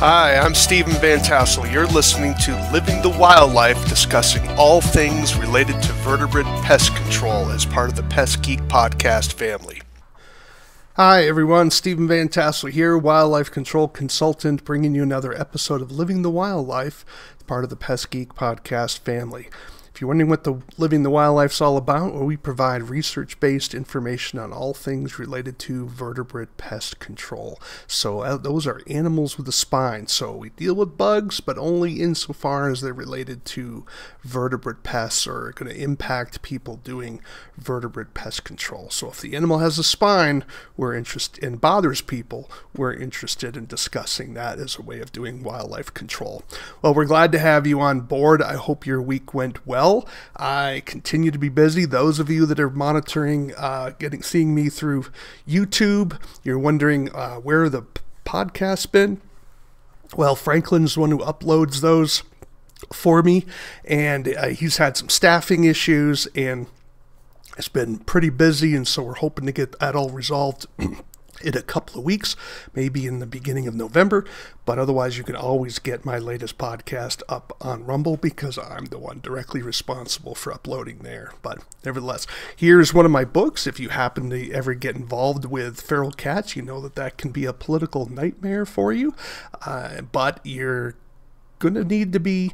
Hi, I'm Stephen Van Tassel. You're listening to Living the Wildlife, discussing all things related to vertebrate pest control as part of the Pest Geek podcast family. Hi everyone, Stephen Van Tassel here, wildlife control consultant, bringing you another episode of Living the Wildlife, part of the Pest Geek podcast family. If you're wondering what the Living the Wildlife's all about, well, we provide research-based information on all things related to vertebrate pest control. So those are animals with a spine. So we deal with bugs, but only insofar as they're related to vertebrate pests or are going to impact people doing vertebrate pest control. So if the animal has a spine, we're interested and bothers people, we're interested in discussing that as a way of doing wildlife control. Well, we're glad to have you on board. I hope your week went well. I continue to be busy. Those of you that are monitoring, seeing me through YouTube, you're wondering where the podcast's been. Well, Franklin's the one who uploads those for me, and he's had some staffing issues, and it's been pretty busy, and so we're hoping to get that all resolved in a couple of weeks, maybe in the beginning of November, but otherwise you can always get my latest podcast up on Rumble because I'm the one directly responsible for uploading there. But nevertheless, here's one of my books. If you happen to ever get involved with feral cats, you know that can be a political nightmare for you, but you're going to need to be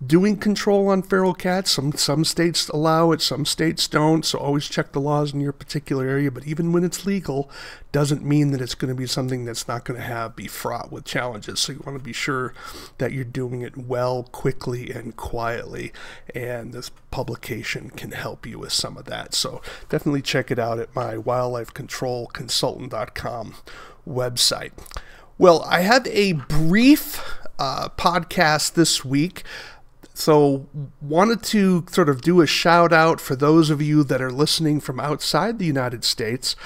doing control on feral cats. Some states allow it, some states don't, so always check the laws in your particular area. But even when it's legal, doesn't mean that it's going to be something that's not going to be fraught with challenges. So you want to be sure that you're doing it well, quickly, and quietly, and this publication can help you with some of that. So definitely check it out at my wildlifecontrolconsultant.com website. Well, I have a brief podcast this week. So wanted to sort of do a shout out for those of you that are listening from outside the United States,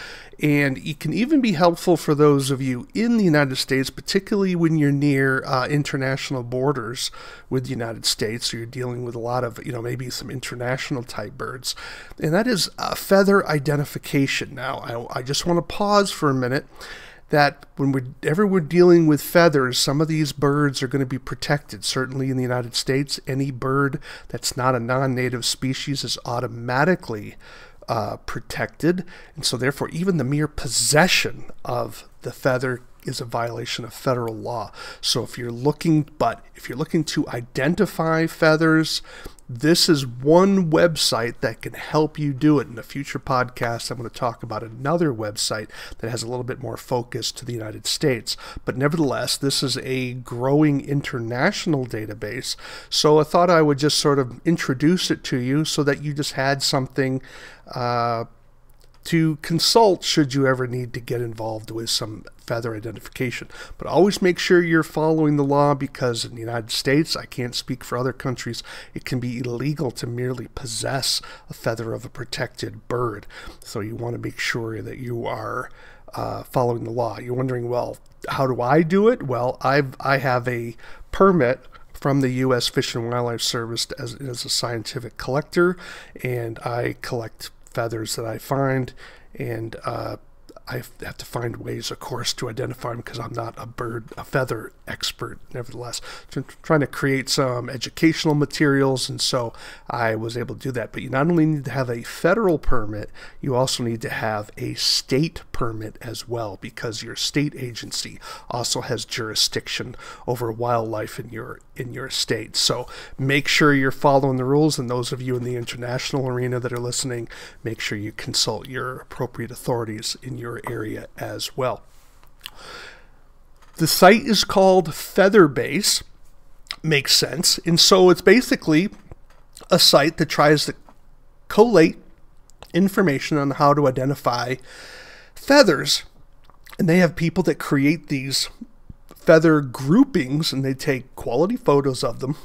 and it can even be helpful for those of you in the United States, particularly when you're near international borders with the United States, so you're dealing with a lot of, maybe some international type birds, and that is feather identification. Now, I just want to pause for a minute. That whenever we're dealing with feathers, some of these birds are going to be protected. Certainly in the United States, any bird that's not a non-native species is automatically protected. And so therefore, even the mere possession of the feather is a violation of federal law. So if you're looking to identify feathers, this is one website that can help you do it. In a future podcast, I'm going to talk about another website that has a little bit more focus to the United States. But nevertheless, this is a growing international database. So I thought I would just sort of introduce it to you so that you just had something to consult should you ever need to get involved with some feather identification. But always make sure you're following the law, because in the United States, I can't speak for other countries, it can be illegal to merely possess a feather of a protected bird. So you want to make sure that you are following the law. You're wondering, well, how do I do it? Well, I have a permit from the U.S. Fish and Wildlife Service as a scientific collector, and I collect feathers that I find, and I have to find ways, of course, to identify them because I'm not a feather expert. Nevertheless, trying to create some educational materials, and so I was able to do that. But you not only need to have a federal permit, you also need to have a state permit as well, because your state agency also has jurisdiction over wildlife in your state. So make sure you're following the rules, and those of you in the international arena that are listening, make sure you consult your appropriate authorities in your area as well. The site is called Featherbase. Makes sense. And so it's basically a site that tries to collate information on how to identify feathers. And they have people that create these feather groupings, and they take quality photos of them,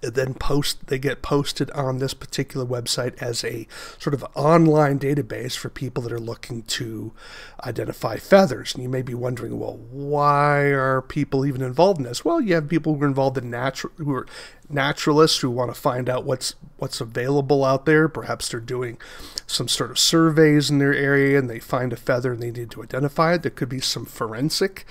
they get posted on this particular website as a sort of online database for people that are looking to identify feathers. And you may be wondering, well, why are people even involved in this? Well, you have people who are involved in who are naturalists who want to find out what's available out there. Perhaps they're doing some sort of surveys in their area and they find a feather and they need to identify it. There could be some forensic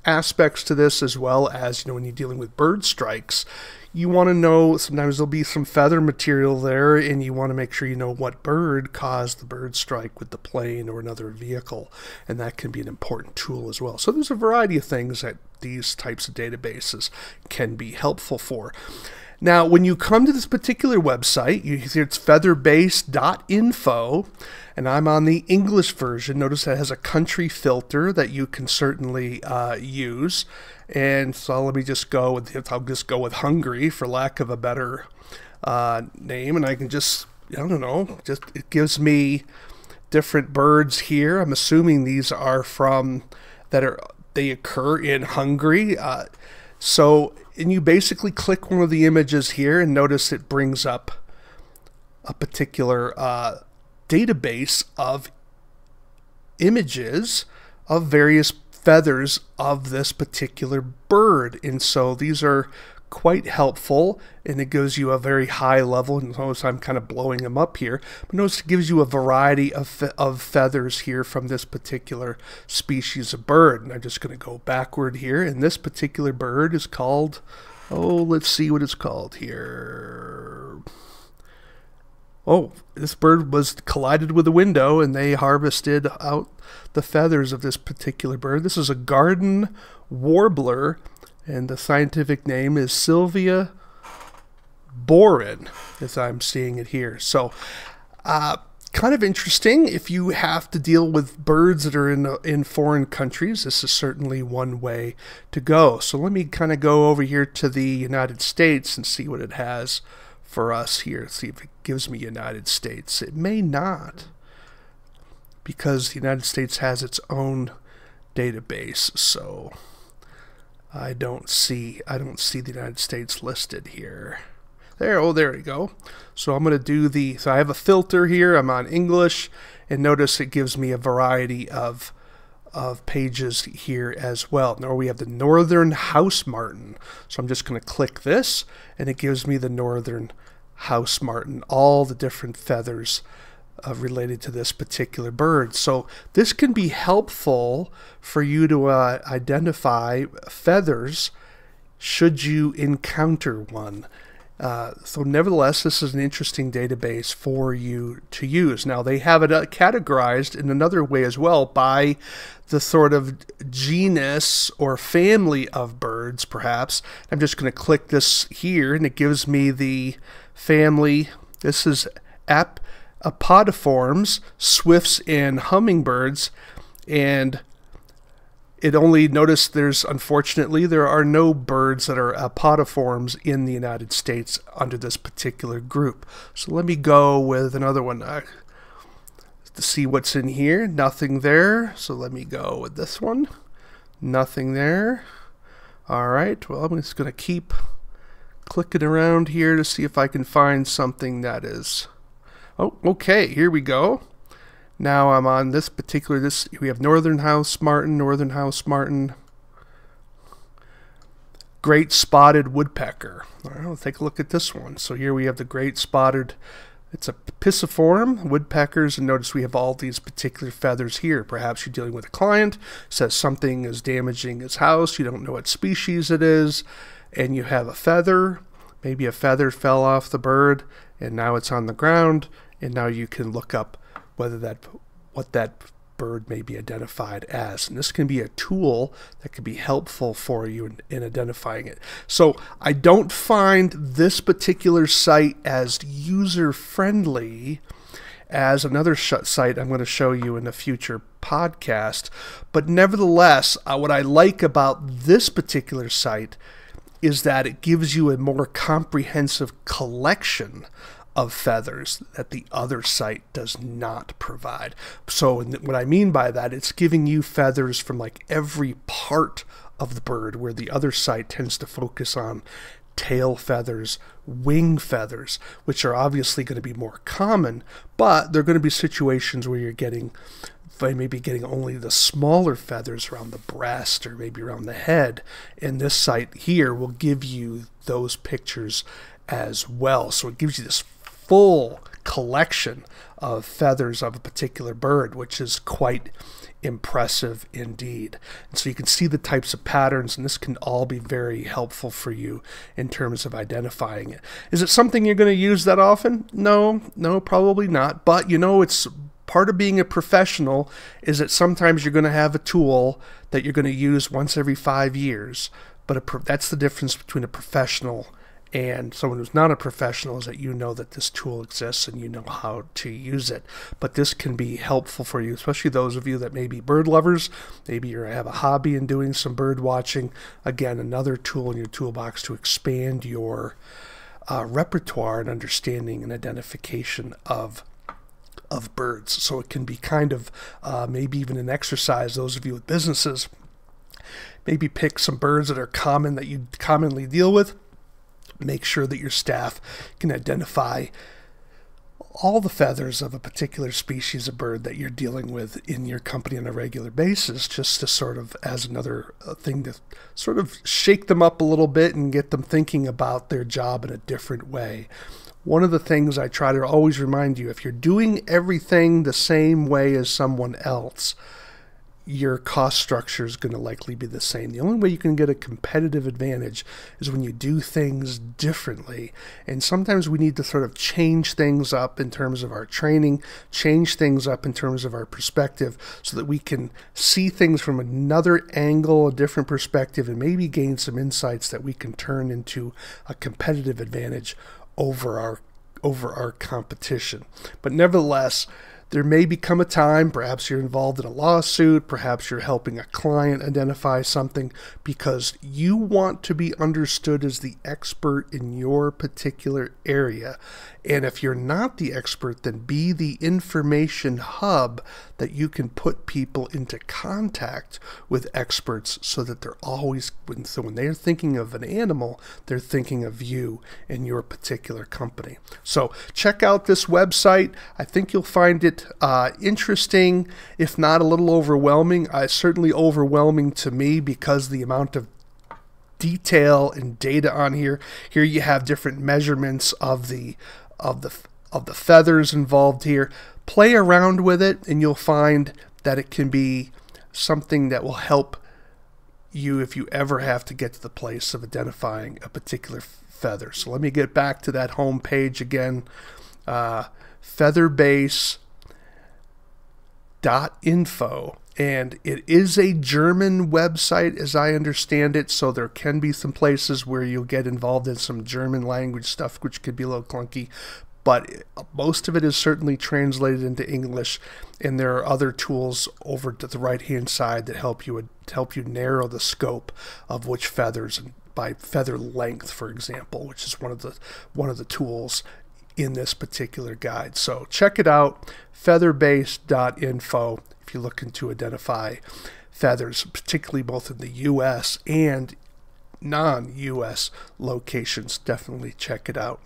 aspects to this, as well as, when you're dealing with bird strikes, you want to know, sometimes there'll be some feather material there and you want to make sure you know what bird caused the bird strike with the plane or another vehicle, and that can be an important tool as well. So there's a variety of things that these types of databases can be helpful for. Now, when you come to this particular website, you see it's featherbase.info, and I'm on the English version. Notice that has a country filter that you can certainly use. And so let me just go with, I'll just go with Hungary for lack of a better name, and I can just, it gives me different birds here. I'm assuming these are they occur in Hungary. And you basically click one of the images here and notice it brings up a particular database of images of various feathers of this particular bird. And so these are quite helpful, and it gives you a very high level, and notice I'm kind of blowing them up here, but notice it gives you a variety of feathers here from this particular species of bird. And I'm just going to go backward here, and this particular bird is called, let's see what it's called here. This bird was collided with a window and they harvested out the feathers of this particular bird. This is a garden warbler, and the scientific name is Sylvia borin, as I'm seeing it here. So, kind of interesting. If you have to deal with birds that are in foreign countries, this is certainly one way to go. So let me kind of go over here to the United States and see what it has for us here. See if it gives me United States. It may not, because the United States has its own database. So I don't see the United States listed here. There we go. So I'm going to do so I have a filter here. I'm on English, and notice it gives me a variety of pages here as well. Now we have the northern house martin. So I'm just going to click this, and it gives me the northern house martin, all the different feathers related to this particular bird. So this can be helpful for you to identify feathers should you encounter one. So nevertheless, this is an interesting database for you to use. Now, they have it categorized in another way as well by the sort of genus or family of birds, perhaps. I'm just going to click this here, and it gives me the family. This is Apodiforms, swifts, and hummingbirds. And it only noticed unfortunately, there are no birds that are apodiforms in the United States under this particular group. So let me go with another one to see what's in here. Nothing there. So let me go with this one. Nothing there. All right. Well, I'm just going to keep clicking around here to see if I can find something that is... okay. Here we go. Now I'm on this particular, we have northern house martin, great spotted woodpecker. All right, let's take a look at this one. So here we have the great spotted, it's a piciform woodpeckers, and notice we have all these particular feathers here. Perhaps you're dealing with a client, says something is damaging his house, you don't know what species it is, and you have a feather, maybe a feather fell off the bird, and now it's on the ground, and now you can look up what that bird may be identified as. And this can be a tool that can be helpful for you in identifying it. So I don't find this particular site as user-friendly as another site I'm going to show you in a future podcast. But nevertheless, what I like about this particular site is that it gives you a more comprehensive collection of feathers that the other site does not provide. So what I mean by that, it's giving you feathers from like every part of the bird, where the other site tends to focus on tail feathers, wing feathers, which are obviously going to be more common, but there are going to be situations where you're maybe getting only the smaller feathers around the breast or maybe around the head. And this site here will give you those pictures as well. So it gives you this full collection of feathers of a particular bird, which is quite impressive indeed. And so you can see the types of patterns, and this can all be very helpful for you in terms of identifying it. Is it something you're going to use that often? No, probably not. But it's part of being a professional is that sometimes you're going to have a tool that you're going to use once every 5 years. But that's the difference between a professional and someone who's not a professional, is that you know that this tool exists and you know how to use it. But this can be helpful for you, especially those of you that may be bird lovers. Maybe you have a hobby in doing some bird watching. Again, another tool in your toolbox to expand your repertoire and understanding and identification of birds. So it can be kind of maybe even an exercise. Those of you with businesses, maybe pick some birds that are common, that you commonly deal with. Make sure that your staff can identify all the feathers of a particular species of bird that you're dealing with in your company on a regular basis, just to sort of as another thing to sort of shake them up a little bit and get them thinking about their job in a different way. One of the things I try to always remind you, if you're doing everything the same way as someone else, your cost structure is going to likely be the same. The only way you can get a competitive advantage is when you do things differently. And sometimes we need to sort of change things up in terms of our training, change things up in terms of our perspective, so that we can see things from another angle, a different perspective, and maybe gain some insights that we can turn into a competitive advantage over our competition. But nevertheless, there may become a time, perhaps you're involved in a lawsuit, perhaps you're helping a client identify something, because you want to be understood as the expert in your particular area. And if you're not the expert, then be the information hub that you can put people into contact with experts, so that they're always, when they're thinking of an animal, they're thinking of you and your particular company. So check out this website. I think you'll find it interesting, if not a little overwhelming. Certainly overwhelming to me, because the amount of detail and data on here. Here you have different measurements of the feathers involved here. Play around with it, and you'll find that it can be something that will help you if you ever have to get to the place of identifying a particular feather. So let me get back to that home page again. Featherbase.info, and it is a German website as I understand it, so there can be some places where you'll get involved in some German language stuff, which could be a little clunky, but most of it is certainly translated into English, and there are other tools over to the right hand side that help you narrow the scope of which feathers, and by feather length, for example, which is one of the tools in this particular guide. So check it out, featherbase.info, if you're looking to identify feathers, particularly both in the U.S. and non-U.S. locations. Definitely check it out.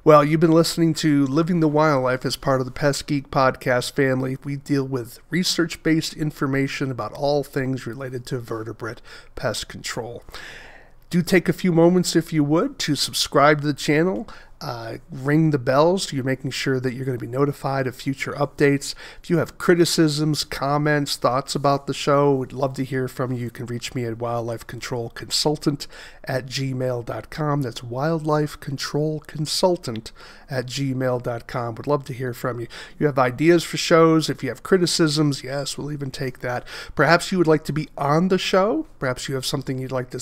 Well, you've been listening to Living the Wildlife as part of the Pest Geek podcast family. We deal with research-based information about all things related to vertebrate pest control. Do take a few moments, if you would, to subscribe to the channel. Ring the bells so you're making sure that you're going to be notified of future updates. If you have criticisms, comments, thoughts about the show, we'd love to hear from you. You can reach me at wildlifecontrolconsultant@gmail.com. That's wildlifecontrolconsultant@gmail.com. Would love to hear from you. You have ideas for shows. If you have criticisms, yes, we'll even take that. Perhaps you would like to be on the show. Perhaps you have something you'd like to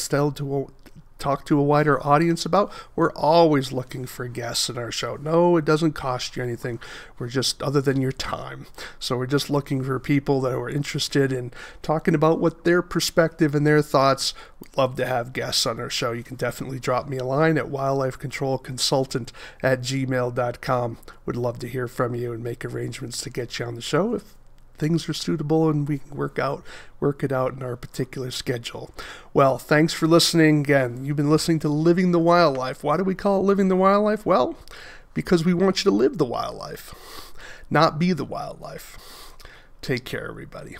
talk to a wider audience about. We're always looking for guests in our show. No, it doesn't cost you anything. We're just, other than your time. So we're just looking for people that are interested in talking about what their perspective and their thoughts. We'd love to have guests on our show. You can definitely drop me a line at wildlifecontrolconsultant@gmail.com. Would love to hear from you and make arrangements to get you on the show if things are suitable and we can work it out in our particular schedule. Well, thanks for listening again. You've been listening to Living the Wildlife. Why do we call it Living the Wildlife? Well, because we want you to live the wildlife, not be the wildlife. Take care, everybody.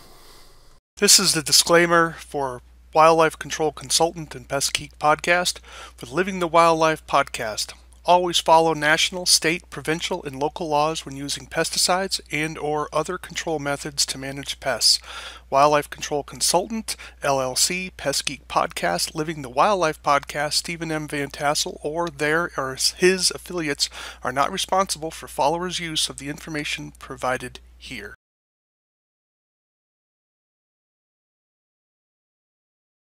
This is the disclaimer for Wildlife Control Consultant and Pest Geek Podcast with Living the Wildlife Podcast. Always follow national, state, provincial, and local laws when using pesticides and or other control methods to manage pests. Wildlife Control Consultant, LLC, Pest Geek Podcast, Living the Wildlife Podcast, Stephen M. Van Tassel, or their or his affiliates are not responsible for followers' use of the information provided here.